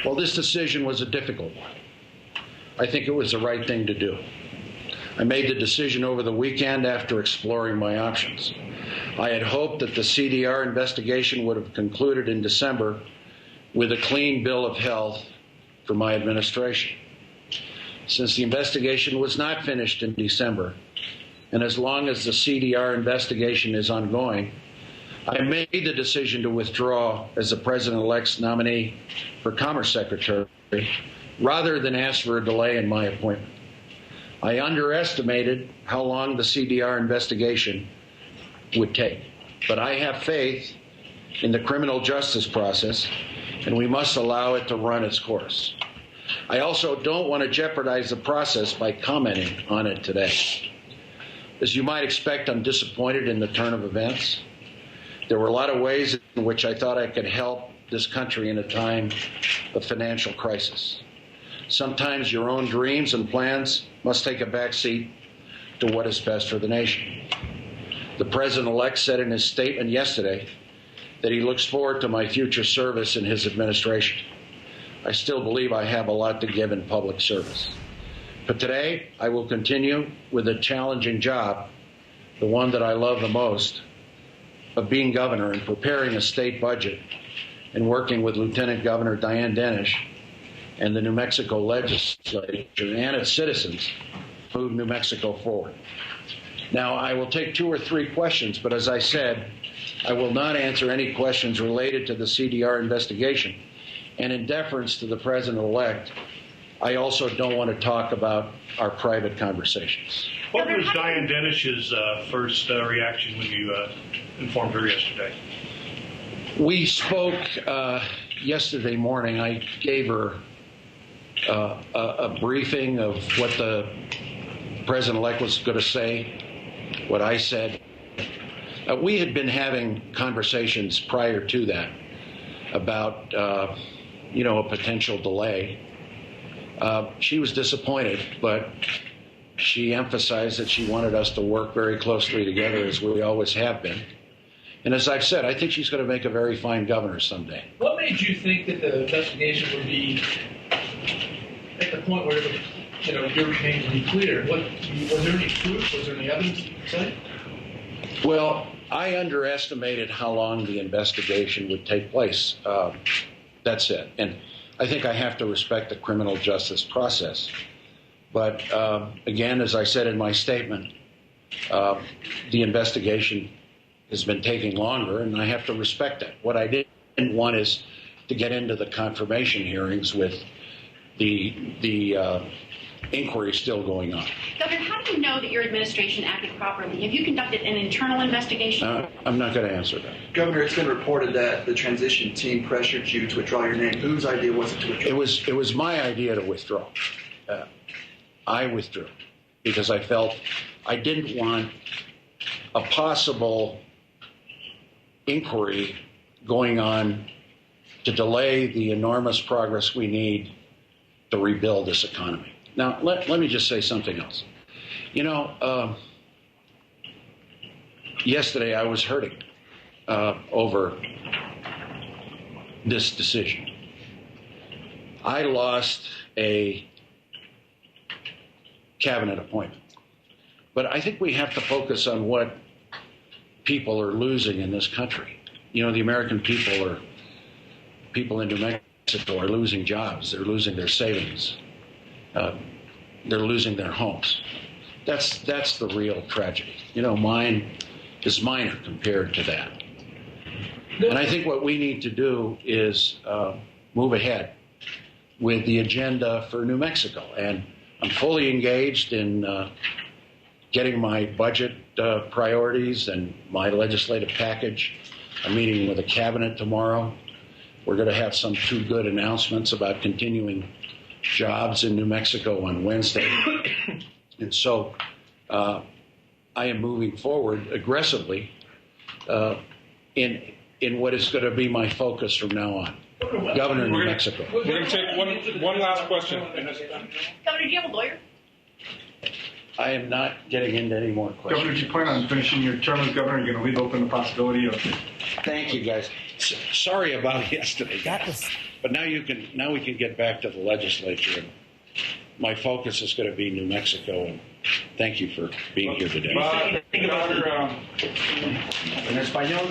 Well, this decision was a difficult one. I think it was the right thing to do. I made the decision over the weekend after exploring my options. I had hoped that the CDR investigation would have concluded in December with a clean bill of health for my administration. Since the investigation was not finished in December, and as long as the CDR investigation is ongoing, I made the decision to withdraw as the President-elect's nominee for Commerce Secretary rather than ask for a delay in my appointment. I underestimated how long the CDR investigation would take, but I have faith in the criminal justice process, and we must allow it to run its course. I also don't want to jeopardize the process by commenting on it today. As you might expect, I'm disappointed in the turn of events. There were a lot of ways in which I thought I could help this country in a time of financial crisis. Sometimes your own dreams and plans must take a back seat to what is best for the nation. The President-elect said in his statement yesterday that he looks forward to my future service in his administration. I still believe I have a lot to give in public service. But today, I will continue with a challenging job, the one that I love the most, of being governor and preparing a state budget and working with Lieutenant Governor Diane Dennis and the New Mexico legislature and its citizens to move New Mexico forward. Now, I will take 2 or 3 questions, but as I said, I will not answer any questions related to the CDR investigation. And in deference to the President-elect, I also don't want to talk about our private conversations. What was Diane Dennis's first reaction when you informed her yesterday? We spoke yesterday morning. I gave her a briefing of what the President-elect was going to say, what I said. We had been having conversations prior to that about, a potential delay. She was disappointed, but she emphasized that she wanted us to work very closely together, as we always have been. And as I've said, I think she's going to make a very fine governor someday. What made you think that the investigation would be at the point where your name would be clear? Was there any proof? Was there any evidence you could say? Well, I underestimated how long the investigation would take place. That's it. And I think I have to respect the criminal justice process. But again, as I said in my statement, the investigation has been taking longer, and I have to respect that. What I didn't want is to get into the confirmation hearings with the inquiry still going on. Governor, how do you know that your administration acted properly? Have you conducted an internal investigation? I'm not going to answer that. Governor, it's been reported that the transition team pressured you to withdraw your name. Whose idea was it to withdraw? It was my idea to withdraw. I withdrew because I felt I didn't want a possible inquiry going on to delay the enormous progress we need to rebuild this economy. Now, let me just say something else. Yesterday I was hurting over this decision. I lost a cabinet appointment. But I think we have to focus on what people are losing in this country. The American people in New Mexico are losing jobs. They're losing their savings. They're losing their homes. That's the real tragedy. Mine is minor compared to that. And I think what we need to do is move ahead with the agenda for New Mexico. And I'm fully engaged in getting my budget priorities and my legislative package. I'm meeting with the cabinet tomorrow. We're going to have some 2 good announcements about continuing jobs in New Mexico on Wednesday. And so I am moving forward aggressively in what is going to be my focus from now on. Governor of New Mexico. We're going to take one last question. Governor, do you have a lawyer? I am not getting into any more questions. Governor, do you plan on finishing your term as governor? You're going to leave open the possibility of Thank you, guys. Sorry about yesterday, guys. But now we can get back to the legislature. And my focus is going to be New Mexico. And thank you for being here today. Doctor, En español.